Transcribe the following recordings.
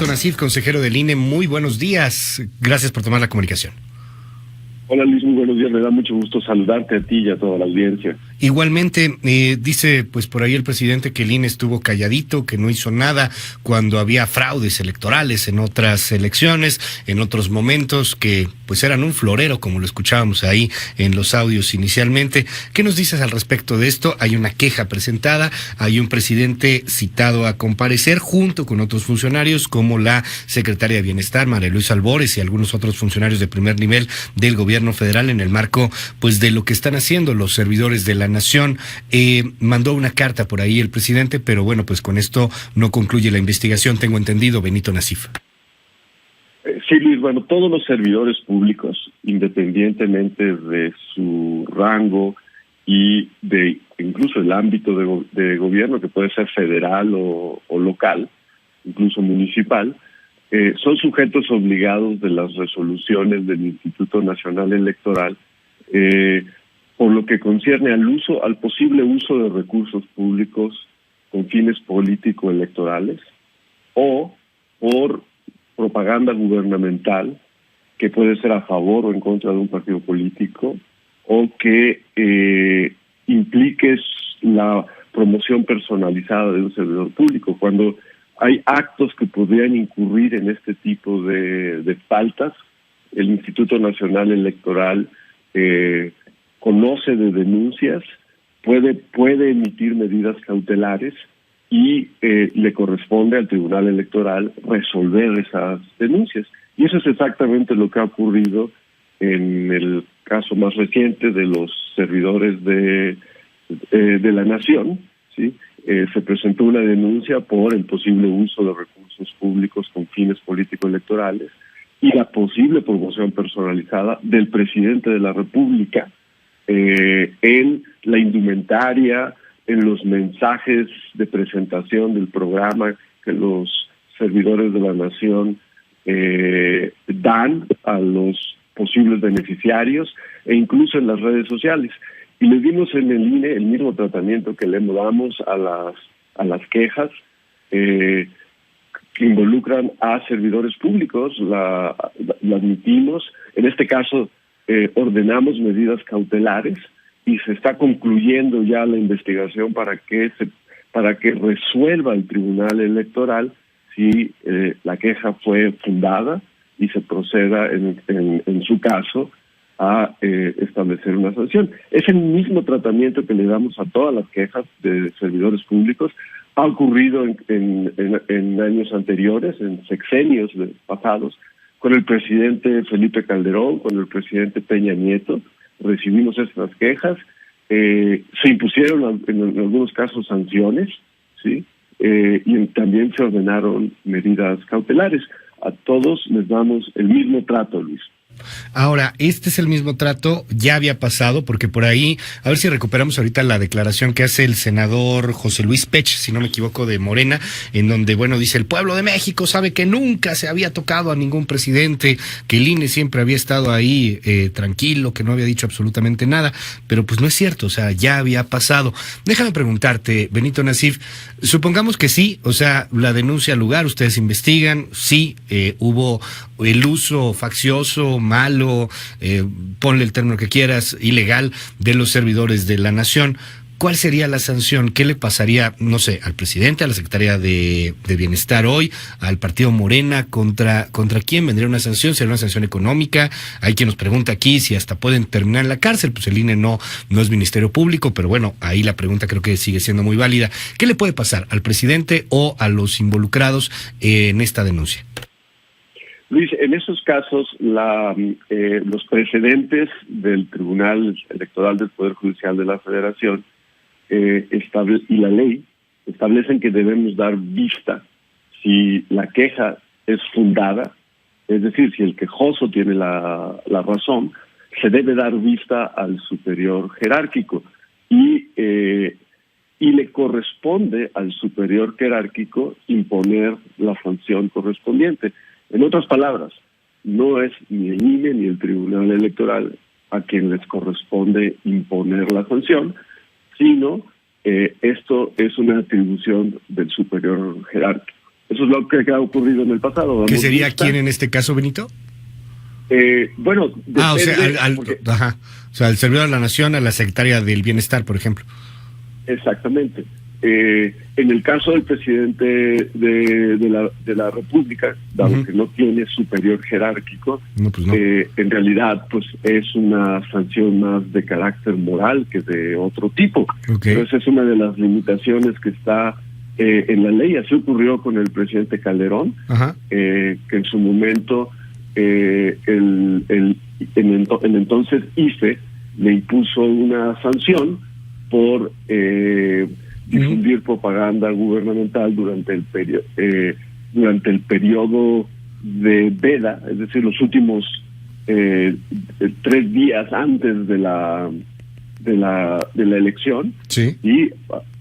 Benito Nasif, consejero del INE, muy buenos días. Gracias por tomar la comunicación. Hola Luis, muy buenos días. Me da mucho gusto saludarte a ti y a toda la audiencia. Igualmente, dice pues por ahí el presidente que el INE estuvo calladito, que no hizo nada cuando había fraudes electorales en otras elecciones, en otros momentos, que pues eran un florero, como lo escuchábamos ahí en los audios inicialmente. ¿Qué nos dices al respecto de esto? Hay una queja presentada, hay un presidente citado a comparecer junto con otros funcionarios como la secretaria de Bienestar, María Luisa Albores, y algunos otros funcionarios de primer nivel del gobierno federal en el marco pues de lo que están haciendo los servidores de la nación. Mandó una carta por ahí el presidente, pero bueno, pues con esto no concluye la investigación, tengo entendido, Benito Nasif. Sí, Luis, bueno, todos los servidores públicos, independientemente de su rango y de incluso el ámbito de gobierno, que puede ser federal o local, incluso municipal, son sujetos obligados de las resoluciones del Instituto Nacional Electoral, por lo que concierne al posible uso de recursos públicos con fines político-electorales o por propaganda gubernamental que puede ser a favor o en contra de un partido político o que implique la promoción personalizada de un servidor público. Cuando hay actos que podrían incurrir en este tipo de faltas, el Instituto Nacional Electoral conoce de denuncias, puede emitir medidas cautelares y le corresponde al Tribunal Electoral resolver esas denuncias. Y eso es exactamente lo que ha ocurrido en el caso más reciente de los servidores de la Nación, ¿sí? Se presentó una denuncia por el posible uso de recursos públicos con fines político-electorales y la posible promoción personalizada del presidente de la República en la indumentaria, en los mensajes de presentación del programa que los servidores de la Nación dan a los posibles beneficiarios e incluso en las redes sociales. Y le dimos en el INE el mismo tratamiento que le damos a las quejas que involucran a servidores públicos. La admitimos. En este caso, ordenamos medidas cautelares y se está concluyendo ya la investigación para que resuelva el Tribunal Electoral si la queja fue fundada y se proceda en su caso a establecer una sanción. Es el mismo tratamiento que le damos a todas las quejas de servidores públicos. Ha ocurrido en años anteriores, en sexenios pasados, con el presidente Felipe Calderón, con el presidente Peña Nieto. Recibimos estas quejas, se impusieron en algunos casos sanciones, ¿sí? Y también se ordenaron medidas cautelares. A todos les damos el mismo trato, Luis. Ahora, este es el mismo trato, ya había pasado, porque por ahí, a ver si recuperamos ahorita la declaración que hace el senador José Luis Pech, si no me equivoco, de Morena, en donde, bueno, dice, el pueblo de México sabe que nunca se había tocado a ningún presidente, que el INE siempre había estado ahí tranquilo, que no había dicho absolutamente nada, pero pues no es cierto, o sea, ya había pasado. Déjame preguntarte, Benito Nasif, supongamos que sí, o sea, la denuncia al lugar, ustedes investigan, sí, hubo el uso faccioso, malo, ponle el término que quieras, ilegal, de los servidores de la Nación. ¿Cuál sería la sanción? ¿Qué le pasaría, no sé, al presidente, a la secretaria de Bienestar hoy, al partido Morena? ¿Contra quién vendría una sanción? ¿Sería una sanción económica? Hay quien nos pregunta aquí si hasta pueden terminar en la cárcel. Pues el INE no es Ministerio Público, pero bueno, ahí la pregunta creo que sigue siendo muy válida. ¿Qué le puede pasar al presidente o a los involucrados en esta denuncia? Luis, en esos casos los precedentes del Tribunal Electoral del Poder Judicial de la Federación y la ley establecen que debemos dar vista si la queja es fundada, es decir, si el quejoso tiene la razón, se debe dar vista al superior jerárquico y le corresponde al superior jerárquico imponer la sanción correspondiente. En otras palabras, no es ni el INE ni el Tribunal Electoral a quien les corresponde imponer la sanción, sino esto es una atribución del superior jerárquico. Eso es lo que ha ocurrido en el pasado. ¿Qué sería quién en este caso, Benito? Bueno, o sea, porque, o sea, al servidor de la nación, a la secretaria del bienestar, por ejemplo. Exactamente. En el caso del presidente de la República, dado que no tiene superior jerárquico, no, pues no. En realidad pues es una sanción más de carácter moral que de otro tipo. Okay. Pero esa es una de las limitaciones que está en la ley. Así ocurrió con el presidente Calderón, que en su momento el entonces IFE le impuso una sanción por difundir propaganda gubernamental durante el periodo de veda, es decir, los últimos 3 días antes de la elección. Sí. Y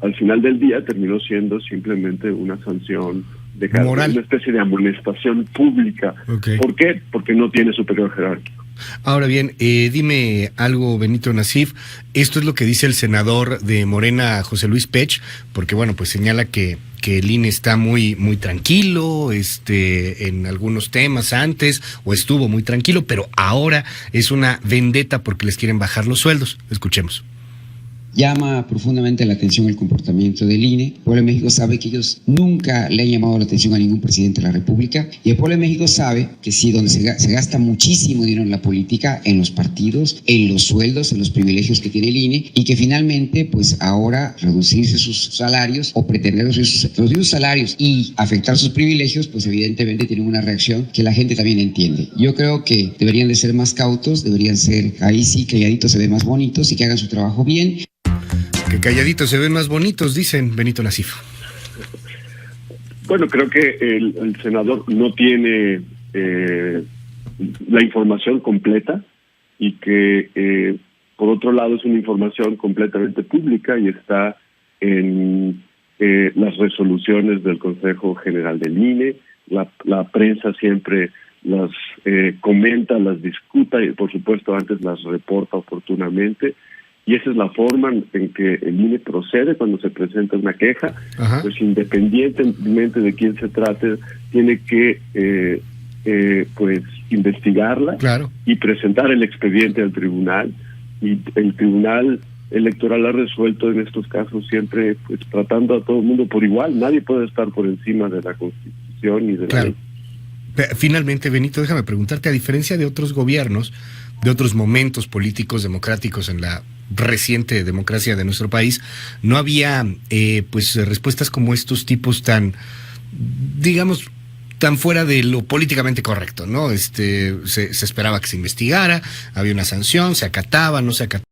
al final del día terminó siendo simplemente una sanción de moral, una especie de amonestación pública. Okay. ¿Por qué? Porque no tiene superior jerárquico. Ahora bien, dime algo, Benito Nasif. Esto es lo que dice el senador de Morena, José Luis Pech, porque bueno, pues señala que el INE está muy tranquilo, en algunos temas antes, o estuvo muy tranquilo, pero ahora es una vendetta porque les quieren bajar los sueldos. Escuchemos. Llama profundamente la atención el comportamiento del INE. El pueblo de México sabe que ellos nunca le han llamado la atención a ningún presidente de la República, y el pueblo de México sabe que sí, donde se gasta muchísimo dinero en la política, en los partidos, en los sueldos, en los privilegios que tiene el INE, y que finalmente, pues ahora reducirse sus salarios o pretender reducir sus salarios y afectar sus privilegios, pues evidentemente tienen una reacción que la gente también entiende. Yo creo que deberían de ser más cautos, deberían ser, ahí sí, calladitos se ven más bonitos y que hagan su trabajo bien. Que calladitos se ven más bonitos, dicen, Benito Nasif. Bueno, creo que el senador no tiene la información completa, y que por otro lado es una información completamente pública y está en las resoluciones del Consejo General del INE. La prensa siempre las comenta, las discuta y por supuesto antes las reporta oportunamente. Y esa es la forma en que el INE procede cuando se presenta una queja. Pues independientemente de quién se trate, tiene que pues investigarla, claro, y presentar el expediente al tribunal. Y el Tribunal Electoral ha resuelto en estos casos siempre pues tratando a todo el mundo por igual. Nadie puede estar por encima de la Constitución y de la ley. Finalmente, Benito, déjame preguntarte, a diferencia de otros gobiernos, de otros momentos políticos democráticos en la reciente democracia de nuestro país, no había pues respuestas como estos tipos tan, digamos, tan fuera de lo políticamente correcto, ¿no? Se esperaba que se investigara, había una sanción, se acataba, no se acataba.